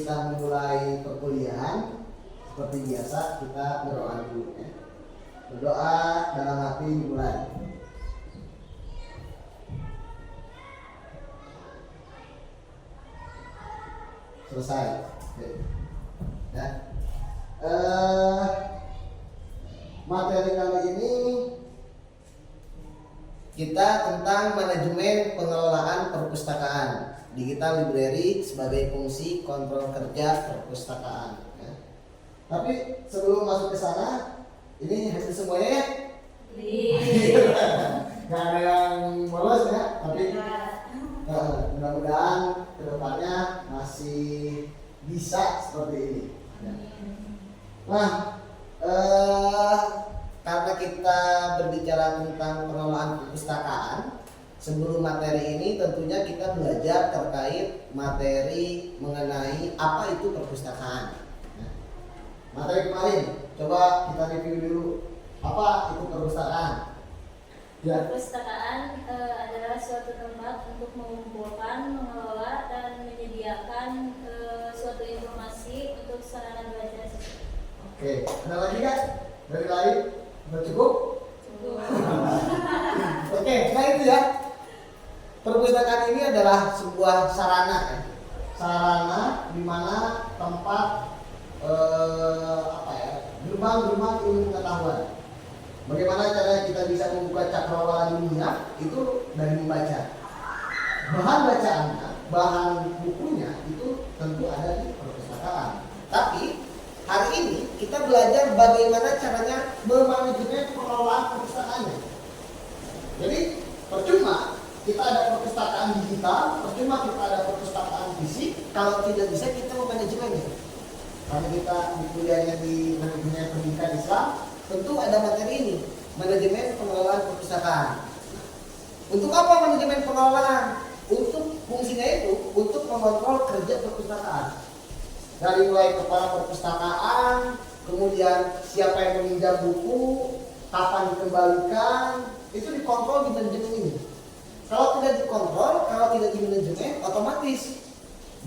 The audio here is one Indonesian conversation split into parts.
kita memulai perkuliahan, seperti biasa kita berdoa dulu ya. Berdoa dalam hati dimulai. Selesai. Ya. Materi kali ini kita tentang manajemen pengelolaan perpustakaan, digital library sebagai fungsi kontrol kerja perpustakaan. Ya. Tapi sebelum masuk ke sana, ini hasil semuanya ya? Gak ada yang bolos ya, tapi mudah-mudahan kedepannya masih bisa seperti ini. Ya. Nah, karena kita berbicara tentang pengelolaan perpustakaan, sebelum materi ini tentunya kita belajar terkait materi mengenai apa itu perpustakaan. Nah, materi kemarin, coba kita review dulu apa itu perpustakaan. Ya. Perpustakaan adalah suatu tempat untuk mengumpulkan, mengelola, dan menyediakan suatu informasi untuk sarana belajar siswa. Oke, ada lagi kan? Dari lain? Udah cukup? Cukup. Oke, nah itu ya. Perpustakaan ini adalah sebuah sarana ya. Sarana di mana tempat gerbang-gerbang ilmu pengetahuan. Bagaimana cara kita bisa membuka cakrawala dunia? Itu dari membaca. Bahan bacaannya, bahan bukunya itu tentu ada di perpustakaan. Tapi hari ini kita belajar bagaimana caranya memanajemen pengelolaan perpustakaannya. Jadi percuma kita ada perpustakaan digital, percuma kita ada perpustakaan fisik kalau tidak bisa kita memanajemennya. Karena kita di kuliahnya di manajemen pendidikan Islam, tentu ada materi ini, manajemen pengelolaan perpustakaan. Untuk apa manajemen pengelolaan? Untuk fungsinya itu untuk mengontrol kerja perpustakaan. Dari mulai kepala perpustakaan, kemudian siapa yang meminjam buku, kapan dikembalikan, itu dikontrol di manajemen ini. Kalau tidak dikontrol, kalau tidak di manajemen, otomatis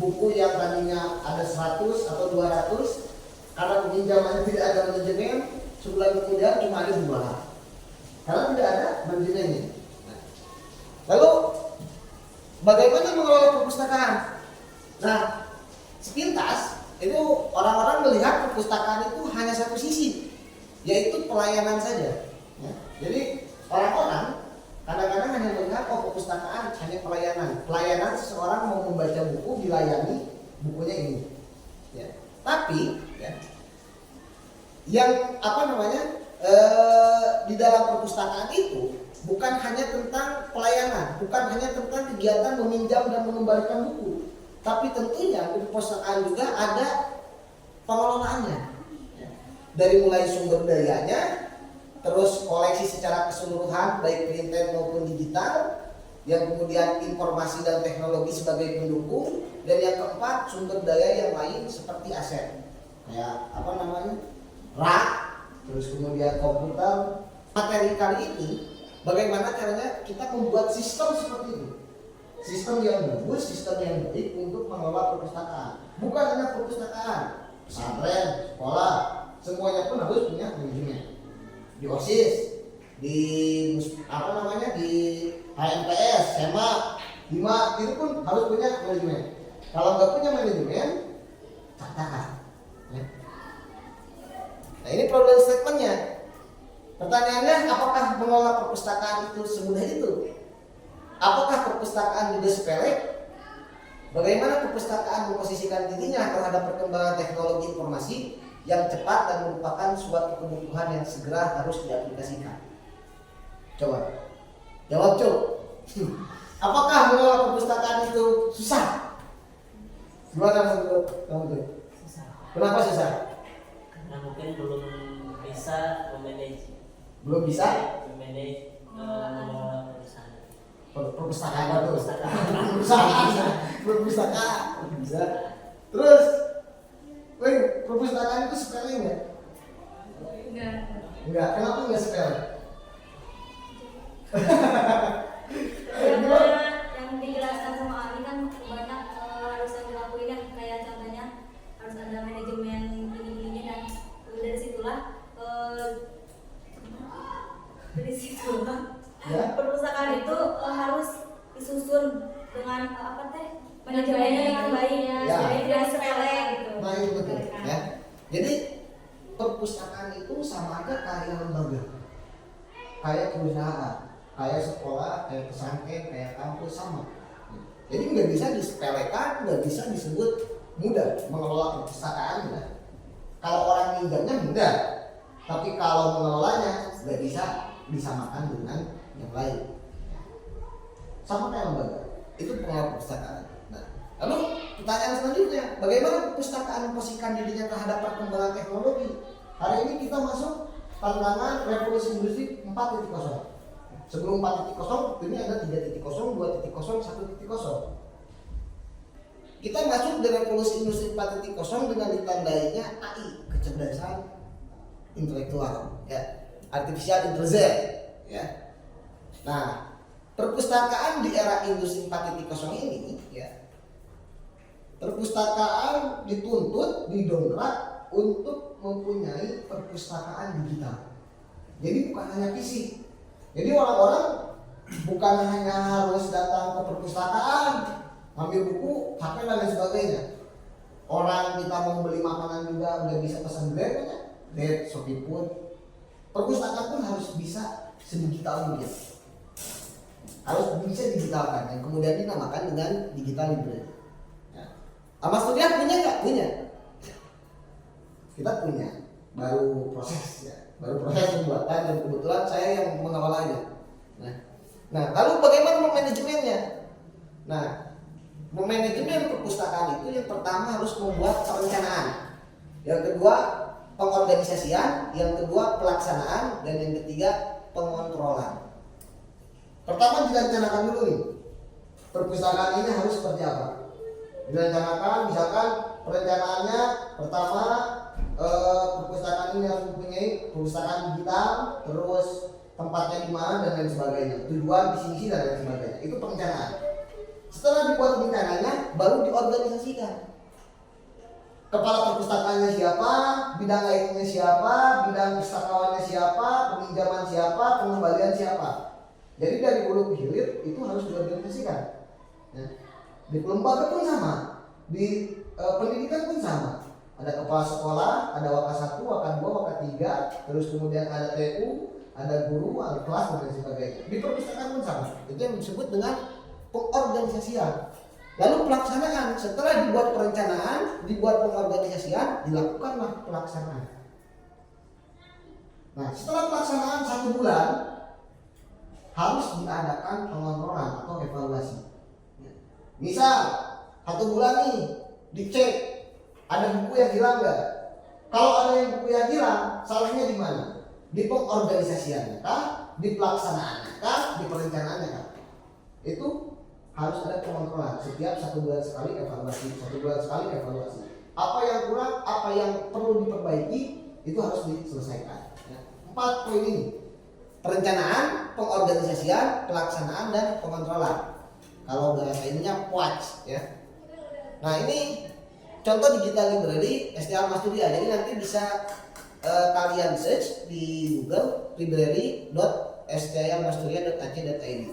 buku yang tadinya ada 100 atau 200, karena peminjamannya tidak ada manajemen, sebulan kemudian cuma ada 2. Karena tidak ada manajemennya. Lalu bagaimana mengelola perpustakaan? Nah, sepintas itu orang-orang melihat perpustakaan itu hanya satu sisi, yaitu pelayanan saja. Ya. Jadi orang-orang kadang-kadang hanya melihat perpustakaan hanya pelayanan. Pelayanan seseorang mau membaca buku dilayani bukunya ini. Ya. Tapi ya, yang di dalam perpustakaan itu bukan hanya tentang pelayanan, bukan hanya tentang kegiatan meminjam dan mengembalikan buku, tapi tentunya di perpustakaan juga ada pengelolaannya. Dari mulai sumber dayanya, terus koleksi secara keseluruhan baik printed maupun digital, yang kemudian informasi dan teknologi sebagai pendukung, dan yang keempat sumber daya yang lain seperti aset kayak rak, terus kemudian komputer. Materi kali ini bagaimana caranya kita membuat sistem seperti ini, sistem yang bagus, sistem yang baik untuk mengelola perpustakaan. Bukan hanya perpustakaan, pesantren, sekolah, semuanya pun harus punya manajemen. Di OSIS, di di HMPS, SEMA, HIMA, itu pun harus punya manajemen. Kalau nggak punya manajemen, katakan. Ya. Nah, ini problem statementnya. Pertanyaannya, apakah mengelola perpustakaan itu semudah itu? Apakah perpustakaan juga sepele? Bagaimana perpustakaan memposisikan dirinya terhadap perkembangan teknologi informasi yang cepat dan merupakan suatu kebutuhan yang segera harus diaplikasikan? Coba jawab, Cuk. Apakah mengelola perpustakaan itu susah? Gimana menurut kamu, Cuk? Susah. Kenapa susah? Karena mungkin belum bisa memanage mengelola perpustakaan itu. Perpustakaan bisa. Terus, perpustakaan itu sepele nggak? Enggak. Kenapa nggak sepele? Karena yang dijelaskan sama Ali kan banyak harus yang dilakuin, kayak contohnya situ. Ya. Perpustakaan itu harus disusun dengan apa teh? Manajemennya dengan baik ya, Ya. supaya tidak sepele gitu. Nah itu betul ya. Jadi perpustakaan itu sama aja kayak lembaga, kayak perusahaan, kayak sekolah, kayak pesantren, kayak kampus sama. Jadi nggak bisa disepelekan, nggak bisa disebut mudah mengelola perpustakaan ya. Kalau orang minjamnya mudah, tapi kalau mengelolanya nggak bisa disamakan dengan yang lain. Sama kayak lembaga, itu pengelola perpustakaan. Nah, lalu pertanyaan selanjutnya, bagaimana perpustakaan memposisikan dirinya terhadap perkembangan teknologi? Hari ini kita masuk tantangan revolusi industri 4.0. Sebelum 4.0 ini ada 3.0, 2.0, 1.0. Kita masuk di revolusi industri 4.0 dengan ditandainya AI, kecerdasan intelektual, ya, artificial intelligence, ya. Nah, perpustakaan di era industri 4.0 ini, ya, perpustakaan dituntut, didongkrak untuk mempunyai perpustakaan digital. Jadi bukan hanya fisik. Jadi orang-orang bukan hanya harus datang ke perpustakaan, ambil buku, HP dan lain sebagainya. Orang kita mau beli makanan juga udah bisa pesan Grab, Grab, Shopee Food. Perpustakaan pun harus bisa sedigital mungkin. Harus bisa digitalkan, yang kemudian dinamakan dengan digital library. Ya. Mas Studia punya nggak? Punya. Kita punya, baru proses ya. Baru proses pembuatan dan kebetulan saya yang mengelolanya. Nah, lalu bagaimana memanajemennya? Nah, memanajemen perpustakaan itu yang pertama harus membuat perencanaan, yang kedua pengorganisasian, yang kedua pelaksanaan, dan yang ketiga pengontrolan. Pertama direncanakan dulu nih, perpustakaan ini harus seperti apa? Direncanakan, misalkan perencanaannya pertama perpustakaan ini harus mempunyai perpustakaan digital, terus tempatnya di mana dan lain sebagainya, tujuan, visi misi dan lain sebagainya. Itu perencanaan. Setelah dibuat rencananya, baru diorganisasikan. Kepala perpustakaannya siapa, bidang IT-nya siapa, bidang pustakawannya siapa, peminjaman siapa, pengembalian siapa. Jadi dari hulu ke hilir itu harus diorganisasikan. Ya. Di lembaga pun sama, di pendidikan pun sama. Ada kepala sekolah, ada waka 1, waka 2, waka 3, terus kemudian ada TU, ada guru, ada kelas dan lain sebagainya. Di perpustakaan pun sama. Itu yang disebut dengan pengorganisasian. Lalu pelaksanaan, setelah dibuat perencanaan, dibuat pengorganisasian, dilakukanlah pelaksanaan. Nah, setelah pelaksanaan 1 bulan harus diadakan pengontrolan atau evaluasi. Misal 1 bulan nih dicek ada buku yang hilang nggak? Kalau ada yang buku yang hilang, salahnya di mana? Di pengorganisasiannya kah? Di pelaksanaannya kah? Di perencanaannya kah? Itu harus ada pengontrolan. Setiap 1 bulan sekali evaluasi, 1 bulan sekali evaluasi. Apa yang kurang, apa yang perlu diperbaiki, itu harus diselesaikan. 4 poin ini: perencanaan, pengorganisasian, pelaksanaan, dan pengontrolan. Kalau bahasa ininya POAC, ya. Nah, ini contoh digital library STA Mas Studia. Jadi nanti bisa kalian search di Google library.stlmastudia.ac.id.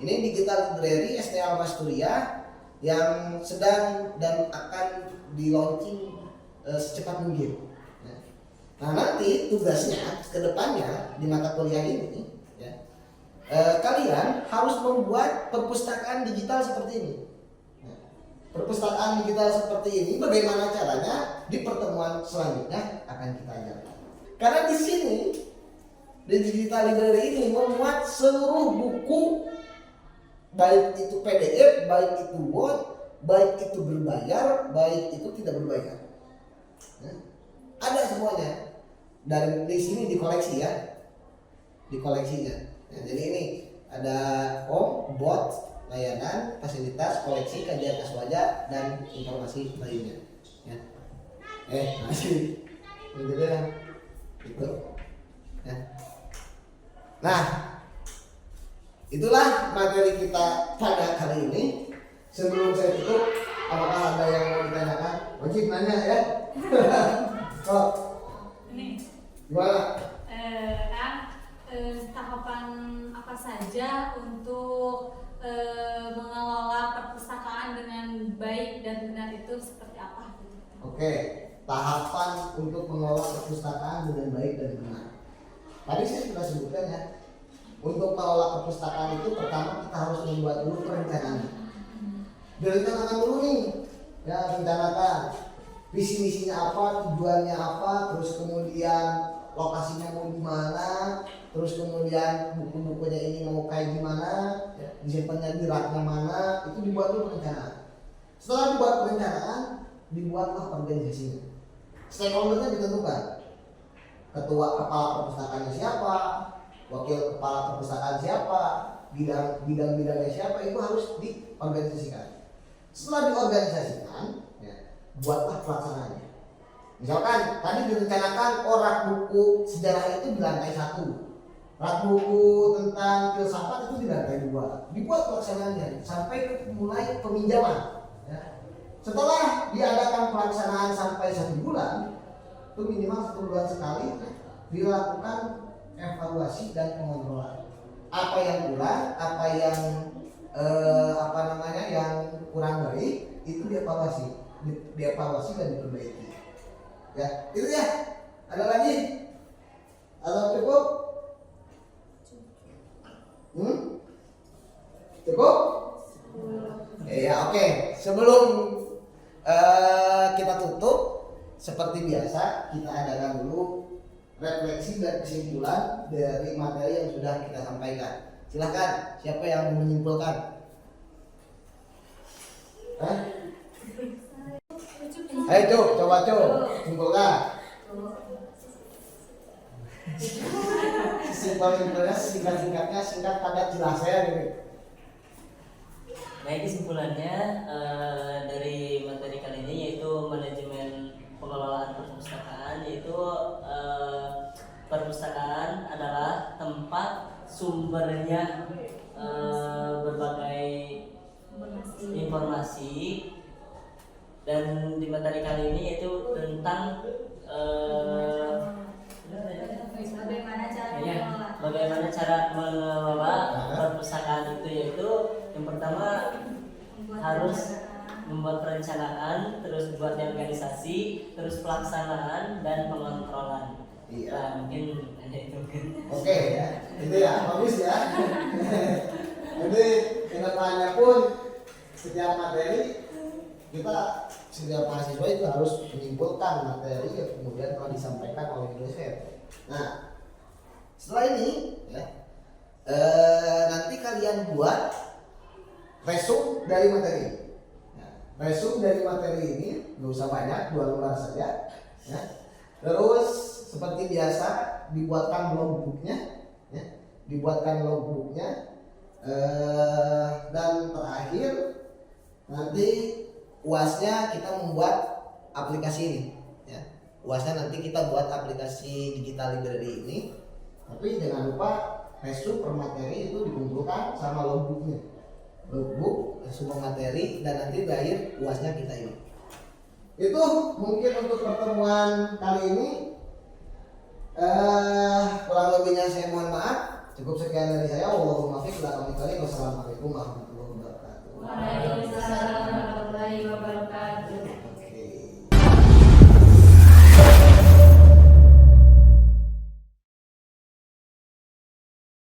Ini digital library STA Mas Studia yang sedang dan akan di launching secepat mungkin. Nah, nanti tugasnya ke depannya di mata kuliah ini, ya, kalian harus membuat perpustakaan digital seperti ini. Perpustakaan digital seperti ini bagaimana caranya, di pertemuan selanjutnya akan kita ajarkan. Karena di sini di digital library ini memuat seluruh buku, baik itu PDF, baik itu Word, baik itu berbayar, baik itu tidak berbayar. Ada semuanya. Dan di sini dikoleksi, ya, dikoleksinya. Jadi ini ada home, bot, layanan, fasilitas, koleksi, kajian aswaja, dan informasi lainnya. Ya. Masih itu. Ya. Nah, itulah materi kita pada kali ini. Sebelum saya tutup, apakah ada yang mau ditanyakan? Wajib nanya, ya. Kok? Ini Gimana? tahapan aja untuk mengelola perpustakaan dengan baik dan benar itu seperti apa? Oke, tahapan untuk mengelola perpustakaan dengan baik dan benar. Tadi saya sudah sebutkan ya. Untuk mengelola perpustakaan itu pertama kita harus membuat dulu perencanaan. Direncanakan dulu nih, ya rencanakan visi misinya apa, tujuannya apa, terus kemudian lokasinya mau di mana, terus kemudian buku-bukunya ini mau kayak gimana, ya, disimpannya di raknya mana, itu dibuat dulu perencanaan. Setelah dibuat perencanaan, dibuatlah organisasinya. Stakeholdernya ditentukan. Ketua kepala perpustakaannya siapa, wakil kepala perpustakaan siapa, bidang-bidangnya siapa, itu harus diorganisasikan. Setelah diorganisasikan, ya, buatlah pelaksanaannya. Misalkan tadi direncanakan rak buku sejarah itu di lantai 1, rak buku tentang filsafat itu di lantai 2. Dibuat pelaksanaannya sampai mulai peminjaman. Ya. Setelah diadakan pelaksanaan sampai 1 bulan, itu minimal 1 bulan sekali dilakukan evaluasi dan pengontrolan. Apa yang kurang, apa yang yang kurang baik itu dievaluasi dan diperbaiki. Ya, itu ya. Ada lagi? Atau cukup? Cukup? Ya, oke. Sebelum kita tutup, seperti biasa kita adakan dulu refleksi dan kesimpulan dari materi yang sudah kita sampaikan. Silahkan, siapa yang mau menyimpulkan? Ayo coba simpulkan. Simpulnya singkat-singkatnya, singkat padat jelas ya gitu. Nah, kesimpulannya dari materi kali ini yaitu manajemen pengelolaan perpustakaan, yaitu perpustakaan adalah tempat sumbernya berbagai informasi, dan di materi kali ini yaitu tentang bagaimana cara mengelola perpustakaan itu, yaitu yang pertama harus membuat perencanaan, terus buat organisasi, terus pelaksanaan dan pengontrolan. Iya. Nah, mungkin itu mungkin. Oke ya, itu ya bagus ya. Jadi kedepannya pun setiap materi kita setiap mahasiswa itu harus menyimpulkan materi yang kemudian telah disampaikan oleh dosen. Nah, setelah ini ya, nanti kalian buat resume dari materi. Resume dari materi ini nggak usah banyak, 2 lembar saja. Ya. Terus seperti biasa dibuatkan logbooknya, ya. Dan terakhir nanti UASnya kita membuat aplikasi ini. Ya. UASnya nanti kita buat aplikasi digital library ini. Tapi jangan lupa resume per materi itu dikumpulkan sama logbooknya. Logbook, semua materi, dan nanti terakhir UASnya kita ini. Itu mungkin untuk pertemuan kali ini. Kurang lebihnya saya mohon maaf. Cukup sekian dari saya. Wassalamualaikum warahmatullahi wabarakatuh. Waalaikumsalam.